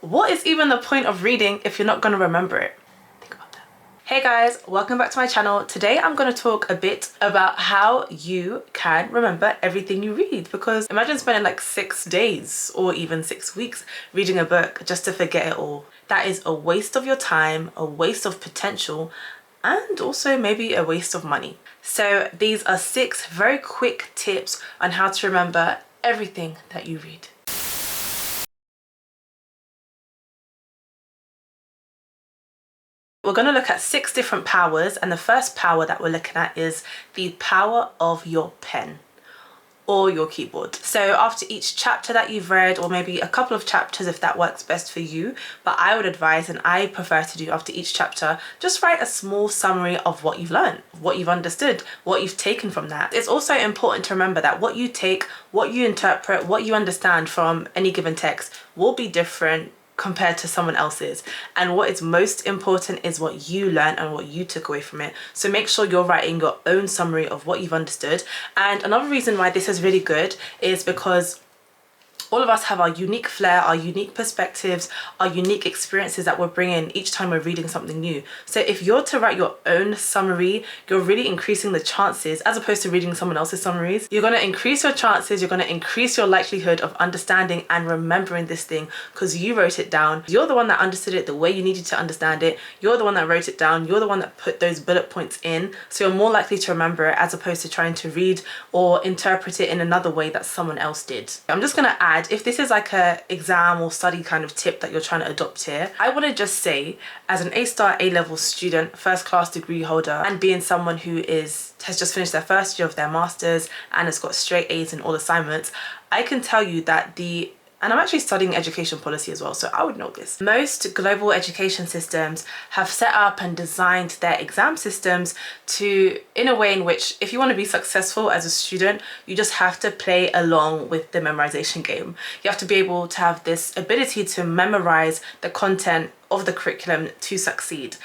What is even the point of reading if you're not going to remember it? Think about that. Hey guys, welcome back to my channel. Today I'm going to talk a bit about how you can remember everything you read, because imagine spending like 6 days or even 6 weeks reading a book just to forget it all. That is a waste of your time, a waste of potential, and also maybe a waste of money. So these are 6 very quick tips on how to remember everything that you read. We're going to look at 6 different powers, and the first power that we're looking at is the power of your pen or your keyboard. So after each chapter that you've read, or maybe a couple of chapters if that works best for you, but I would advise, and I prefer to do after each chapter, just write a small summary of what you've learned, what you've understood, what you've taken from that. It's also important to remember that what you take, what you interpret, what you understand from any given text will be different compared to someone else's, and what is most important is what you learned and what you took away from it. So make sure you're writing your own summary of what you've understood. And another reason why this is really good is because all of us have our unique flair, our unique perspectives, our unique experiences that we're bringing each time we're reading something new. So if you're to write your own summary, you're really increasing the chances, as opposed to reading someone else's summaries, you're going to increase your chances, you're going to increase your likelihood of understanding and remembering this thing because you wrote it down. You're the one that understood it the way you needed to understand it. You're the one that wrote it down. You're the one that put those bullet points in. So you're more likely to remember it as opposed to trying to read or interpret it in another way that someone else did. I'm just going to add, if this is like a exam or study kind of tip that you're trying to adopt here, I want to just say, as an A-star A-level student, first class degree holder, and being someone who has just finished their first year of their masters and has got straight A's in all assignments, I can tell you that and I'm actually studying education policy as well, so I would know this. Most global education systems have set up and designed their exam systems in a way in which, if you want to be successful as a student, you just have to play along with the memorization game. You have to be able to have this ability to memorize the content of the curriculum to succeed.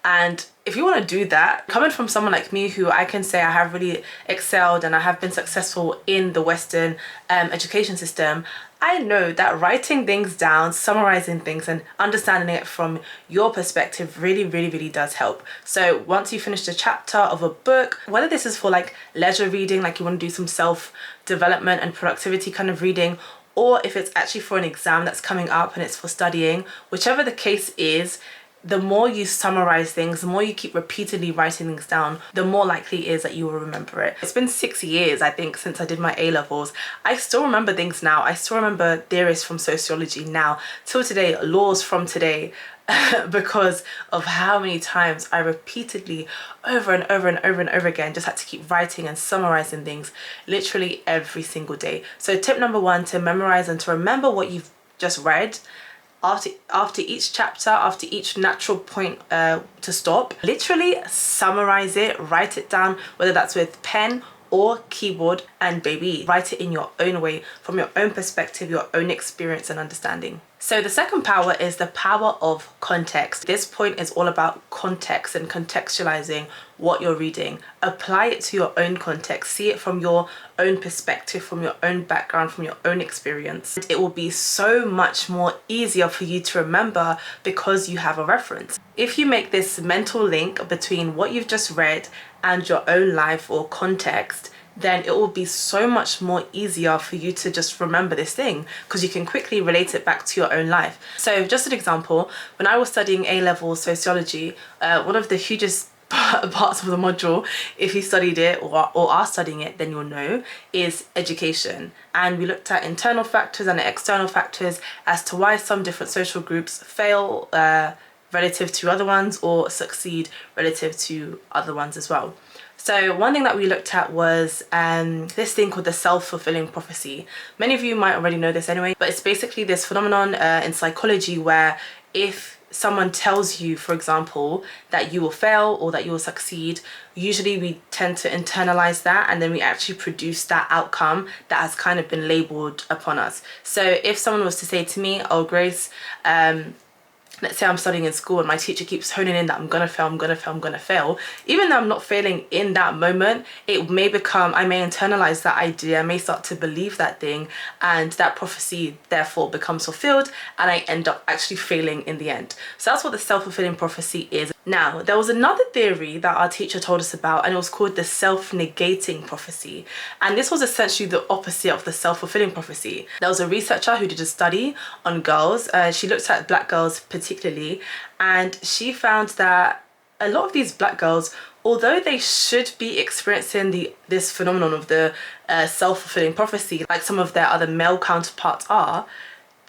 And if you want to do that, coming from someone like me, who I can say I have really excelled and I have been successful in the Western education system, I know that writing things down, summarizing things and understanding it from your perspective really does help. So once you finish a chapter of a book, whether this is for like leisure reading, like you want to do some self-development and productivity kind of reading, or if it's actually for an exam that's coming up and it's for studying, whichever the case is, the more you summarize things, the more you keep repeatedly writing things down, the more likely it is that you will remember it. It's been 6 years, I think, since I did my A-levels. I still remember things now. I still remember theorists from sociology now, till today, laws from today, because of how many times I repeatedly, over and over again, just had to keep writing and summarizing things literally every single day. So tip number 1, to memorize and to remember what you've just read. After each chapter, after each natural point to stop, literally summarize it, write it down, whether that's with pen or keyboard, and baby, write it in your own way, from your own perspective, your own experience and understanding. So the second power is the power of context. This point is all about context and contextualizing what you're reading. Apply it to your own context. See it from your own perspective, from your own background, from your own experience. It will be so much more easier for you to remember because you have a reference. If you make this mental link between what you've just read and your own life or context, then it will be so much more easier for you to just remember this thing, because you can quickly relate it back to your own life. So just an example, when I was studying A-level sociology, one of the hugest parts of the module, if you studied it or are studying it, then you'll know, is education. And we looked at internal factors and external factors as to why some different social groups fail relative to other ones, or succeed relative to other ones as well. So one thing that we looked at was this thing called the self-fulfilling prophecy. Many of you might already know this anyway, but it's basically this phenomenon in psychology where if someone tells you, for example, that you will fail or that you will succeed, usually we tend to internalize that, and then we actually produce that outcome that has kind of been labeled upon us. So if someone was to say to me, oh Grace, let's say I'm studying in school and my teacher keeps honing in that I'm gonna fail, I'm gonna fail, I'm gonna fail, even though I'm not failing in that moment, it may become, I may internalize that idea, I may start to believe that thing, and that prophecy therefore becomes fulfilled, and I end up actually failing in the end. So that's what the self-fulfilling prophecy is. Now, there was another theory that our teacher told us about, and it was called the self-negating prophecy. And this was essentially the opposite of the self-fulfilling prophecy. There was a researcher who did a study on girls. She looked at black girls particularly, and she found that a lot of these black girls, although they should be experiencing this phenomenon of the self-fulfilling prophecy, like some of their other male counterparts are,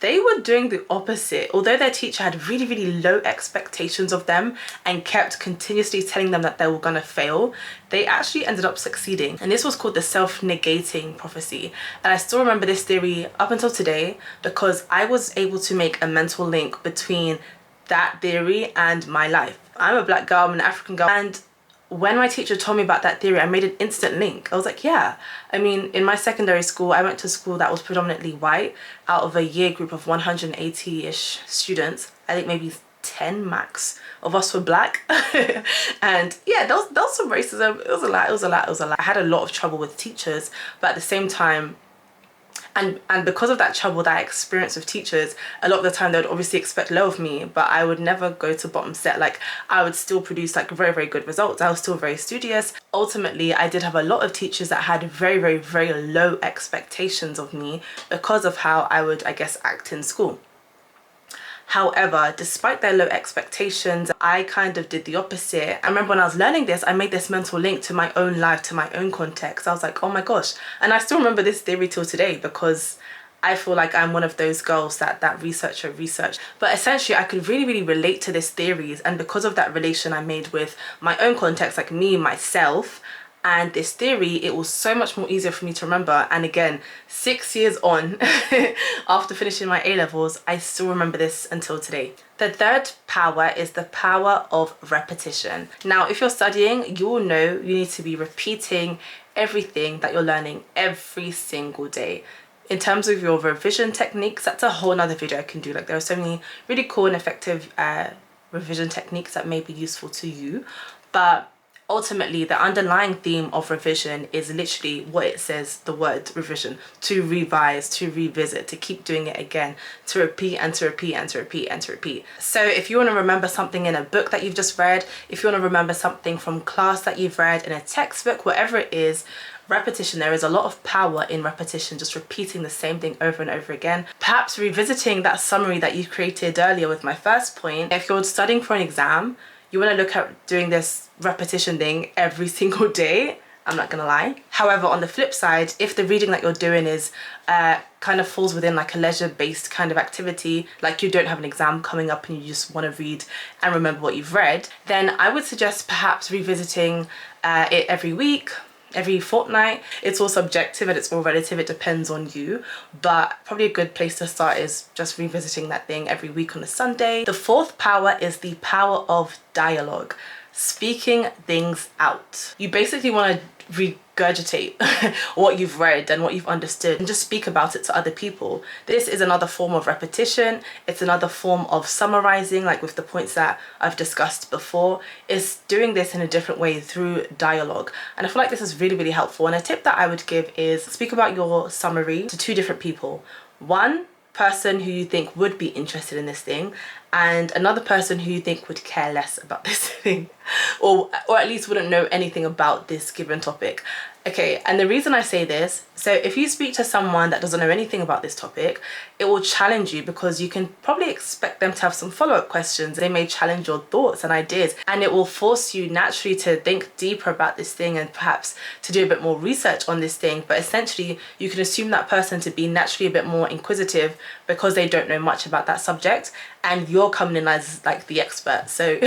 they were doing the opposite. Although their teacher had really, really low expectations of them and kept continuously telling them that they were gonna fail, they actually ended up succeeding. And this was called the self-negating prophecy. And I still remember this theory up until today because I was able to make a mental link between that theory and my life. I'm a black girl, I'm an African girl, and when my teacher told me about that theory, I made an instant link. I was like, yeah. I mean, in my secondary school, I went to school that was predominantly white. Out of a year group of 180-ish students, I think maybe 10 max of us were black. And yeah, there was some racism. It was a lot. I had a lot of trouble with teachers, but at the same time, and because of that trouble that I experienced with teachers, a lot of the time they would obviously expect low of me, but I would never go to bottom set. Like, I would still produce like very, very good results. I was still very studious. Ultimately, I did have a lot of teachers that had very, very, very low expectations of me because of how I would, I guess, act in school. However, despite their low expectations, I kind of did the opposite. I remember when I was learning this, I made this mental link to my own life, to my own context. I was like, oh my gosh. And I still remember this theory till today because I feel like I'm one of those girls that researcher researched. But essentially, I could really, really relate to this theories. And because of that relation I made with my own context, like me, myself, and this theory, it was so much more easier for me to remember. And again, 6 years on, after finishing my A-levels, I still remember this until today. The third power is the power of repetition. Now, if you're studying, you will know you need to be repeating everything that you're learning every single day. In terms of your revision techniques, that's a whole nother video I can do. Like, there are so many really cool and effective revision techniques that may be useful to you. But ultimately, the underlying theme of revision is literally what it says, the word revision: to revise, to revisit, to keep doing it again, to repeat and to repeat and to repeat and to repeat. So if you want to remember something in a book that you've just read, if you want to remember something from class that you've read, in a textbook, whatever it is, repetition, there is a lot of power in repetition, just repeating the same thing over and over again. Perhaps revisiting that summary that you created earlier with my first point. If you're studying for an exam, you want to look at doing this repetition thing every single day. I'm not gonna lie. However, on the flip side, if the reading that you're doing is kind of falls within like a leisure-based kind of activity, like you don't have an exam coming up and you just want to read and remember what you've read, then I would suggest perhaps revisiting it every week, every fortnight. It's all subjective and it's all relative, it depends on you, but probably a good place to start is just revisiting that thing every week on a Sunday. The fourth power is the power of dialogue, speaking things out. You basically want to regurgitate what you've read and what you've understood and just speak about it to other people. This is another form of repetition. It's another form of summarizing, like with the points that I've discussed before. It's doing this in a different way through dialogue. And I feel like this is really, really helpful. And a tip that I would give is speak about your summary to two different people. One person who you think would be interested in this thing, and another person who you think would care less about this thing, or at least wouldn't know anything about this given topic. Okay, and the reason I say this, so if you speak to someone that doesn't know anything about this topic, it will challenge you because you can probably expect them to have some follow-up questions. They may challenge your thoughts and ideas, and it will force you naturally to think deeper about this thing and perhaps to do a bit more research on this thing. But essentially, you can assume that person to be naturally a bit more inquisitive because they don't know much about that subject, and you're coming in as like the expert. So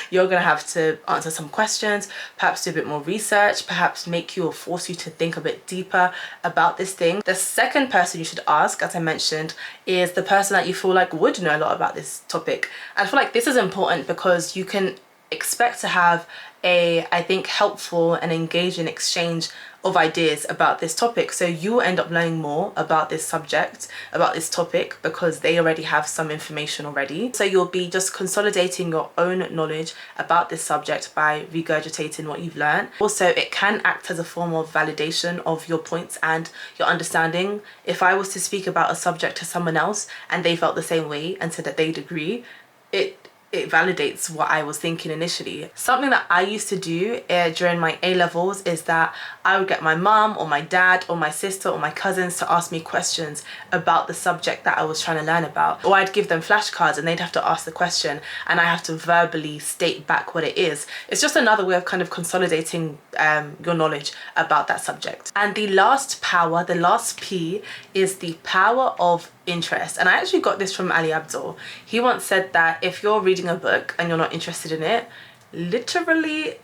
you're gonna have to answer some questions, perhaps do a bit more research, perhaps make you or force you to think a bit deeper about this thing. The second person you should ask, as I mentioned, is the person that you feel like would know a lot about this topic. And I feel like this is important because you can expect to have a, I think, helpful and engaging exchange of ideas about this topic. So you will end up learning more about this subject, about this topic, because they already have some information already. So you'll be just consolidating your own knowledge about this subject by regurgitating what you've learned. Also, it can act as a form of validation of your points and your understanding. If I was to speak about a subject to someone else and they felt the same way and said that they'd agree, it validates what I was thinking initially. Something that I used to do during my A-levels is that I would get my mum or my dad or my sister or my cousins to ask me questions about the subject that I was trying to learn about. Or I'd give them flashcards and they'd have to ask the question and I have to verbally state back what it is. It's just another way of kind of consolidating your knowledge about that subject. And the last power, the last P, is the power of interest. And I actually got this from Ali Abdaal. He once said that if you're reading a book and you're not interested in it, literally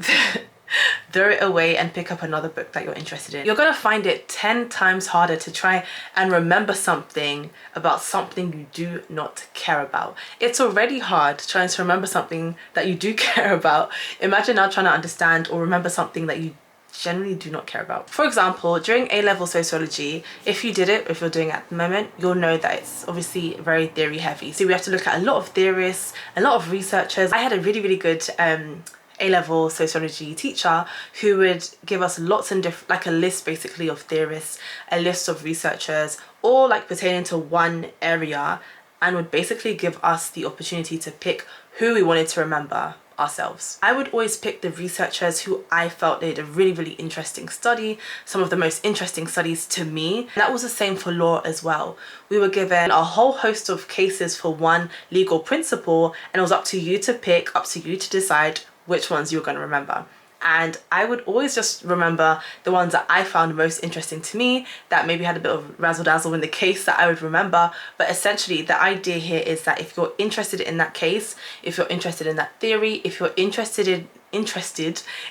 throw it away and pick up another book that you're interested in. You're gonna find it 10 times harder to try and remember something about something you do not care about. It's already hard trying to remember something that you do care about. Imagine now trying to understand or remember something that you generally do not care about. For example, during A-level sociology, if you did it, if you're doing it at the moment, you'll know that it's obviously very theory heavy. So we have to look at a lot of theorists, a lot of researchers. I had a really good A-level sociology teacher who would give us lots and like a list basically of theorists, a list of researchers, all like pertaining to one area, and would basically give us the opportunity to pick who we wanted to remember ourselves. I would always pick the researchers who I felt did a really interesting study, some of the most interesting studies to me. That was the same for law as well. We were given a whole host of cases for one legal principle, and it was up to you to pick, up to you to decide which ones you were going to remember. And I would always just remember the ones that I found most interesting to me, that maybe had a bit of razzle dazzle in the case that I would remember. But essentially the idea here is that if you're interested in that case, if you're interested in that theory, if you're interested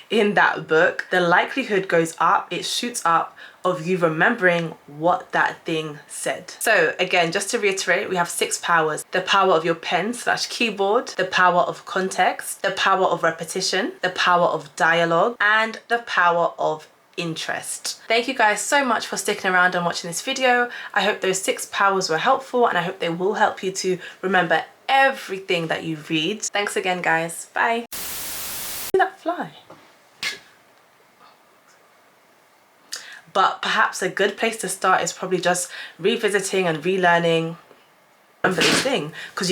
in that book, the likelihood goes up, it shoots up, of you remembering what that thing said. So again, just to reiterate, we have 6 powers: the power of your pen/keyboard, the power of context, the power of repetition, the power of dialogue, and the power of interest. Thank you guys so much for sticking around and watching this video. I hope those 6 powers were helpful, and I hope they will help you to remember everything that you read. Thanks again, guys. Bye. See that fly? But perhaps a good place to start is probably just revisiting and relearning. Remember this thing, because you